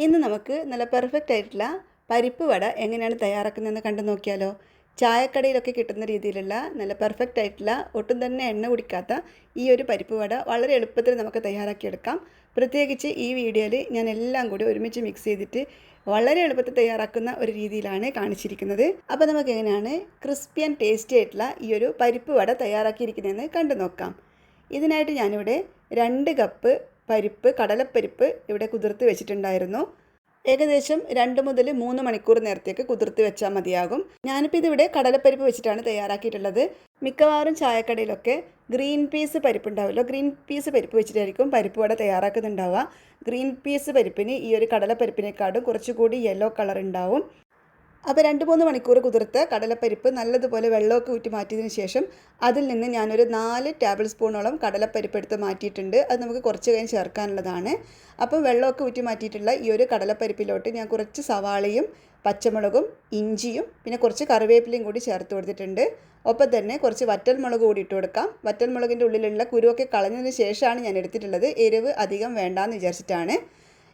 ഇന്ന് നമുക്ക് നല്ല പെർഫെക്റ്റ് ആയിട്ടുള്ള പരിപ്പ് വട എങ്ങനെയാണ് തയ്യാറാക്കുന്നതെന്ന് കണ്ടു നോക്കിയാലോ. ചായക്കടയിലൊക്കെ കിട്ടുന്ന രീതിയിലുള്ള നല്ല പെർഫെക്റ്റ് ആയിട്ടുള്ള ഒട്ടും തന്നെ എണ്ണ കുടിക്കാത്ത ഈ ഒരു പരിപ്പ് വട വളരെ എളുപ്പത്തിൽ നമുക്ക് തയ്യാറാക്കിയെടുക്കാം. പ്രത്യേകിച്ച് ഈ വീഡിയോയിൽ ഞാൻ എല്ലാം കൂടി ഒരുമിച്ച് മിക്സ് ചെയ്തിട്ട് വളരെ എളുപ്പത്തിൽ തയ്യാറാക്കുന്ന ഒരു രീതിയിലാണ് കാണിച്ചിരിക്കുന്നത്. അപ്പോൾ നമുക്ക് എങ്ങനെയാണ് ക്രിസ്പി ആൻഡ് ടേസ്റ്റി ആയിട്ടുള്ള ഈ ഒരു പരിപ്പ് വട തയ്യാറാക്കിയിരിക്കുന്നതെന്ന് കണ്ടു നോക്കാം. ഇതിനായിട്ട് ഞാനിവിടെ 2 കപ്പ് പരിപ്പ്, കടലപ്പരിപ്പ് ഇവിടെ കുതിർത്ത് വെച്ചിട്ടുണ്ടായിരുന്നു. ഏകദേശം 2 മുതൽ 3 മണിക്കൂർ നേരത്തേക്ക് കുതിർത്ത് വെച്ചാൽ മതിയാകും. ഞാനിപ്പോൾ ഇതിവിടെ കടലപ്പരിപ്പ് വെച്ചിട്ടാണ് തയ്യാറാക്കിയിട്ടുള്ളത്. മിക്കവാറും ചായക്കടയിലൊക്കെ ഗ്രീൻ പീസ് പരിപ്പ് ഉണ്ടാവുമല്ലോ, ഗ്രീൻ പീസ് പരിപ്പ് വെച്ചിട്ടായിരിക്കും പരിപ്പ് വട തയ്യാറാക്കുന്നുണ്ടാവുക. ഗ്രീൻ പീസ് പരിപ്പിന് ഈ ഒരു കടലപ്പരിപ്പിനേക്കാളും കുറച്ചുകൂടി യെല്ലോ കളർ ഉണ്ടാവും. അപ്പോൾ 2-3 മണിക്കൂർ കുതിർത്ത് കടലപ്പരിപ്പ് നല്ലതുപോലെ വെള്ളമൊക്കെ ഊറ്റി മാറ്റിയതിന് ശേഷം അതിൽ നിന്ന് ഞാനൊരു 4 ടേബിൾ സ്പൂണോളം കടലപ്പരിപ്പ് എടുത്ത് മാറ്റിയിട്ടുണ്ട്. അത് നമുക്ക് കുറച്ച് കഴിഞ്ഞ് ചേർക്കാനുള്ളതാണ്. അപ്പോൾ വെള്ളമൊക്കെ ഊറ്റി മാറ്റിയിട്ടുള്ള ഈ ഒരു കടലപ്പരിപ്പിലോട്ട് ഞാൻ കുറച്ച് സവാളയും പച്ചമുളകും ഇഞ്ചിയും പിന്നെ കുറച്ച് കറിവേപ്പിലയും കൂടി ചേർത്ത് കൊടുത്തിട്ടുണ്ട്. ഒപ്പം തന്നെ കുറച്ച് വറ്റൽമുളക് കൂടി ഇട്ട് കൊടുക്കാം. വറ്റൽമുളകിൻ്റെ ഉള്ളിലുള്ള കുരുവൊക്കെ കളഞ്ഞതിന് ശേഷമാണ് ഞാൻ എടുത്തിട്ടുള്ളത്. എരിവ് അധികം വേണ്ടാന്ന് വിചാരിച്ചിട്ടാണ്.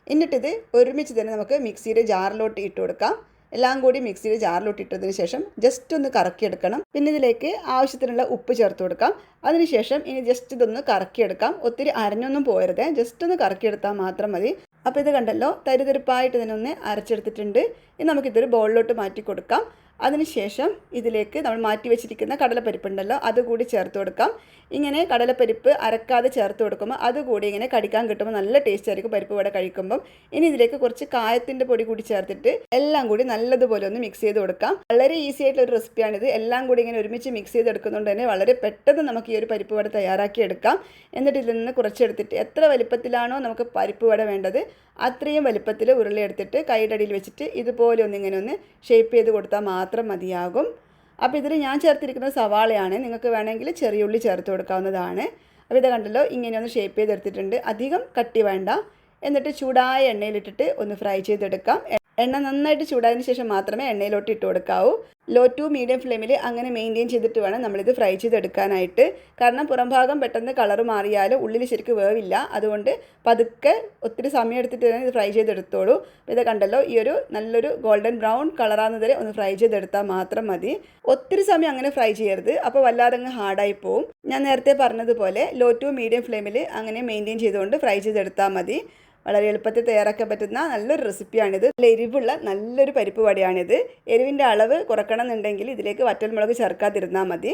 എന്നിട്ടിത് ഒരുമിച്ച് തന്നെ നമുക്ക് മിക്സിയുടെ ജാറിലോട്ട് ഇട്ട് കൊടുക്കാം. എല്ലാം കൂടി മിക്സിയിൽ ജാറിലോട്ട് ഇട്ടതിന് ശേഷം ജസ്റ്റ് ഒന്ന് കറക്കിയെടുക്കണം. പിന്നെ ഇതിലേക്ക് ആവശ്യത്തിനുള്ള ഉപ്പ് ചേർത്ത് കൊടുക്കാം. അതിനുശേഷം ഇനി ജസ്റ്റ് ഇതൊന്ന് കറക്കിയെടുക്കാം. ഒത്തിരി അരഞ്ഞൊന്നും പോരുത്, ജസ്റ്റ് ഒന്ന് കറക്കിയെടുത്താൽ മാത്രം മതി. അപ്പോൾ ഇത് കണ്ടല്ലോ, തരിതരിപ്പായിട്ട് ഇതിനൊന്ന് അരച്ചെടുത്തിട്ടുണ്ട്. ഇനി നമുക്കിതൊരു ബൗളിലോട്ട് മാറ്റി കൊടുക്കാം. അതിനുശേഷം ഇതിലേക്ക് നമ്മൾ മാറ്റി വെച്ചിരിക്കുന്ന കടലപ്പരിപ്പുണ്ടല്ലോ, അതുകൂടി ചേർത്ത് കൊടുക്കാം. ഇങ്ങനെ കടലപ്പരിപ്പ് അരക്കാതെ ചേർത്ത് കൊടുക്കുമ്പോൾ അതുകൂടി ഇങ്ങനെ കടിക്കാൻ കിട്ടുമ്പോൾ നല്ല ടേസ്റ്റ് ആയിരിക്കും പരിപ്പ് വട കഴിക്കുമ്പം. ഇനി ഇതിലേക്ക് കുറച്ച് കായത്തിൻ്റെ പൊടി കൂടി ചേർത്തിട്ട് എല്ലാം കൂടി നല്ലതുപോലെ ഒന്ന് മിക്സ് ചെയ്ത് കൊടുക്കാം. വളരെ ഈസി ആയിട്ടുള്ള ഒരു റെസിപ്പിയാണിത്. എല്ലാം കൂടി ഇങ്ങനെ ഒരുമിച്ച് മിക്സ് ചെയ്തെടുക്കുന്നതുകൊണ്ട് തന്നെ വളരെ പെട്ടെന്ന് നമുക്ക് ഈ ഒരു പരിപ്പ് വട തയ്യാറാക്കി എടുക്കാം. എന്നിട്ട് ഇതിൽ നിന്ന് കുറച്ചെടുത്തിട്ട് എത്ര വലിപ്പത്തിലാണോ നമുക്ക് പരിപ്പ് വട വേണ്ടത് അത്രയും വലിപ്പത്തിൽ ഉരുളയെടുത്തിട്ട് കൈയുടെ അടിയിൽ വെച്ചിട്ട് ഇതുപോലെ ഒന്നിങ്ങനെ ഒന്ന് ഷേപ്പ് ചെയ്ത് കൊടുത്താൽ മാത്രം മതിയാകും. അപ്പോൾ ഇതിൽ ഞാൻ ചേർത്തിരിക്കുന്നത് സവാളയാണ്. നിങ്ങൾക്ക് വേണമെങ്കിൽ ചെറിയ ഉള്ളി ചേർത്ത് കൊടുക്കാവുന്നതാണ്. അപ്പോൾ ഇത് കണ്ടല്ലോ, ഇങ്ങനെ ഒന്ന് ഷേപ്പ് ചെയ്തെടുത്തിട്ടുണ്ട്. അധികം കട്ടി വേണ്ട. എന്നിട്ട് ചൂടായ എണ്ണയിലിട്ടിട്ട് ഒന്ന് ഫ്രൈ ചെയ്തെടുക്കാം. എണ്ണ നന്നായിട്ട് ചൂടായതിന് ശേഷം മാത്രമേ എണ്ണയിലോട്ട് ഇട്ട് കൊടുക്കാവൂ. ലോ ടു മീഡിയം ഫ്ലെയിമിൽ അങ്ങനെ മെയിൻറ്റെയിൻ ചെയ്തിട്ട് വേണം നമ്മളിത് ഫ്രൈ ചെയ്തെടുക്കാനായിട്ട്. കാരണം പുറം ഭാഗം പെട്ടെന്ന് കളർ മാറിയാലും ഉള്ളിൽ ശരിക്കും വേവില്ല. അതുകൊണ്ട് പതുക്കെ ഒത്തിരി സമയം എടുത്തിട്ട് തന്നെ ഇത് ഫ്രൈ ചെയ്തെടുത്തോളൂ. ഇത് കണ്ടല്ലോ, ഈ ഒരു നല്ലൊരു ഗോൾഡൻ ബ്രൗൺ കളറാകുന്നത് വരെ ഒന്ന് ഫ്രൈ ചെയ്തെടുത്താൽ മാത്രം മതി. ഒത്തിരി സമയം അങ്ങനെ ഫ്രൈ ചെയ്യരുത്, അപ്പോൾ വല്ലാതെ അങ്ങ് ഹാർഡായി പോവും. ഞാൻ നേരത്തെ പറഞ്ഞതുപോലെ ലോ ടു മീഡിയം ഫ്ലെയിമിൽ അങ്ങനെ മെയിൻറ്റെയിൻ ചെയ്തുകൊണ്ട് ഫ്രൈ ചെയ്തെടുത്താൽ മതി. വളരെ എളുപ്പത്തിൽ തയ്യാറാക്കാൻ പറ്റുന്ന നല്ലൊരു റെസിപ്പിയാണിത്. നല്ല എരിവുള്ള നല്ലൊരു പരിപ്പ് വടയാണിത്. എരിവിൻ്റെ അളവ് കുറക്കണം എന്നുണ്ടെങ്കിൽ ഇതിലേക്ക് വറ്റൽമുളക് ചേർക്കാതിരുന്നാൽ മതി.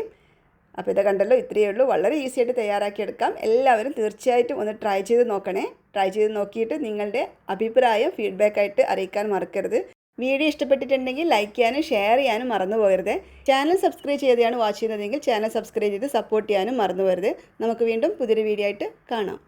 അപ്പോൾ ഇത് കണ്ടല്ലോ, ഇത്രയേ ഉള്ളൂ. വളരെ ഈസി ആയിട്ട് തയ്യാറാക്കിയെടുക്കാം. എല്ലാവരും തീർച്ചയായിട്ടും ഒന്ന് ട്രൈ ചെയ്ത് നോക്കണേ. ട്രൈ ചെയ്ത് നോക്കിയിട്ട് നിങ്ങളുടെ അഭിപ്രായം ഫീഡ്ബാക്കായിട്ട് അറിയിക്കാൻ മറക്കരുത്. വീഡിയോ ഇഷ്ടപ്പെട്ടിട്ടുണ്ടെങ്കിൽ ലൈക്ക് ചെയ്യാനും ഷെയർ ചെയ്യാനും മറന്നു പോകരുത്. ചാനൽ സബ്സ്ക്രൈബ് ചെയ്താണ് വാച്ച് ചെയ്യുന്നതെങ്കിൽ ചാനൽ സബ്സ്ക്രൈബ് ചെയ്ത് സപ്പോർട്ട് ചെയ്യാനും മറന്നു പോകരുത്. നമുക്ക് വീണ്ടും പുതിയൊരു വീഡിയോ ആയിട്ട് കാണാം.